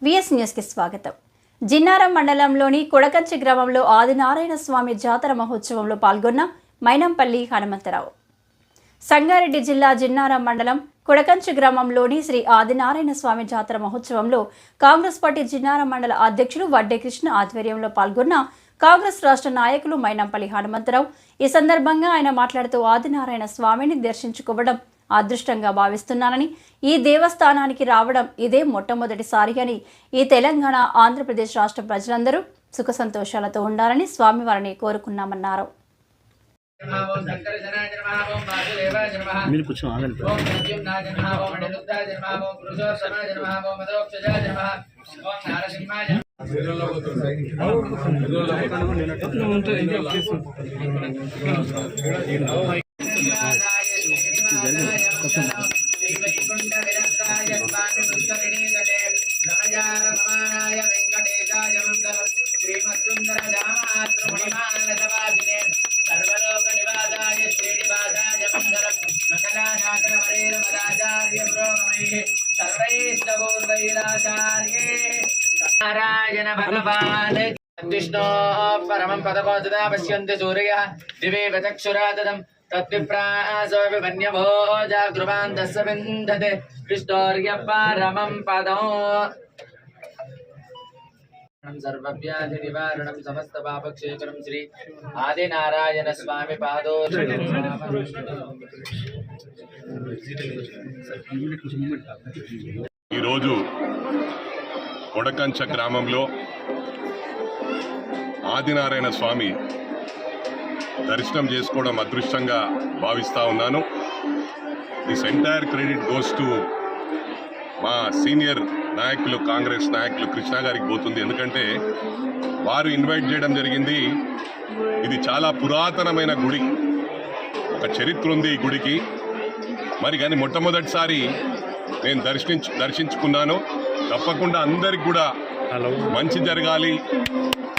VS న్యూస్కి స్వాగతం. జిన్నారం మండలంలోని కొడకంచి గ్రామంలో ఆదినారాయణ స్వామి జాతర మహోత్సవంలో పాల్గొన్న మైనంపల్లి హనుమంతరావు. సంగారెడ్డి జిల్లా జిన్నారం మండలం కొడకంచి గ్రామంలోని శ్రీ ఆదినారాయణ స్వామి జాతర మహోత్సవంలో కాంగ్రెస్ పార్టీ జిన్నారం మండల అధ్యక్షులు వడ్డే కృష్ణ ఆధ్వర్యంలో పాల్గొన్న కాంగ్రెస్ రాష్ట్ర నాయకులు మైనంపల్లి హనుమంతరావు. ఈ సందర్భంగా ఆయన మాట్లాడుతూ ఆదినారాయణ స్వామిని దర్శించుకోవడం అదృష్టంగా భావిస్తున్నానని, ఈ దేవస్థానానికి రావడం ఇదే మొట్టమొదటిసారి అని, ఈ తెలంగాణ ఆంధ్రప్రదేశ్ రాష్ట్ర ప్రజలందరూ సుఖ సంతోషాలతో ఉండాలని స్వామివారిని కోరుకున్నామన్నారు. नारायण भगवान विष्णु परमं पदकोददा पश्यन्ति सूर्यः दिवे चक्षुराददं तद्विप्रासो विभन्यभोजा गृहान् दस्य विन्दते विष्णोर्य परमं पदो सर्वव्याधि निवारणं समस्त पापक्षेत्रं श्री आदिनारायण स्वामी पादो కొడకంచ గ్రామంలో ఆదినారాయణ స్వామి దర్శనం చేసుకోవడం అదృష్టంగా భావిస్తా ఉన్నాను. This entire credit goes to మా సీనియర్ నాయకులు, కాంగ్రెస్ నాయకులు కృష్ణ గారికి పోతుంది. ఎందుకంటే వారు ఇన్వైట్ చేయడం జరిగింది. ఇది చాలా పురాతనమైన గుడి, ఒక చరిత్ర ఉంది ఈ గుడికి. మరి కానీ మొట్టమొదటిసారి నేను దర్శించుకున్నాను. తప్పకుండా అందరికి కూడా మంచి జరగాలి.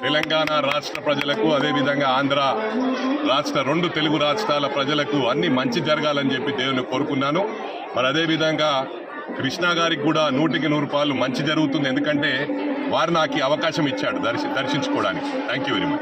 తెలంగాణ రాష్ట్ర ప్రజలకు, అదేవిధంగా ఆంధ్ర రాష్ట్ర, 2 తెలుగు రాష్ట్రాల ప్రజలకు అన్ని మంచి జరగాలని చెప్పి దేవుని కోరుకున్నాను. మరి అదేవిధంగా కృష్ణ గారికి కూడా 100కి 100 రూపాయలు మంచి జరుగుతుంది. ఎందుకంటే వారు నాకు అవకాశం ఇచ్చాడు దర్శించుకోవడానికి. Thank you very much.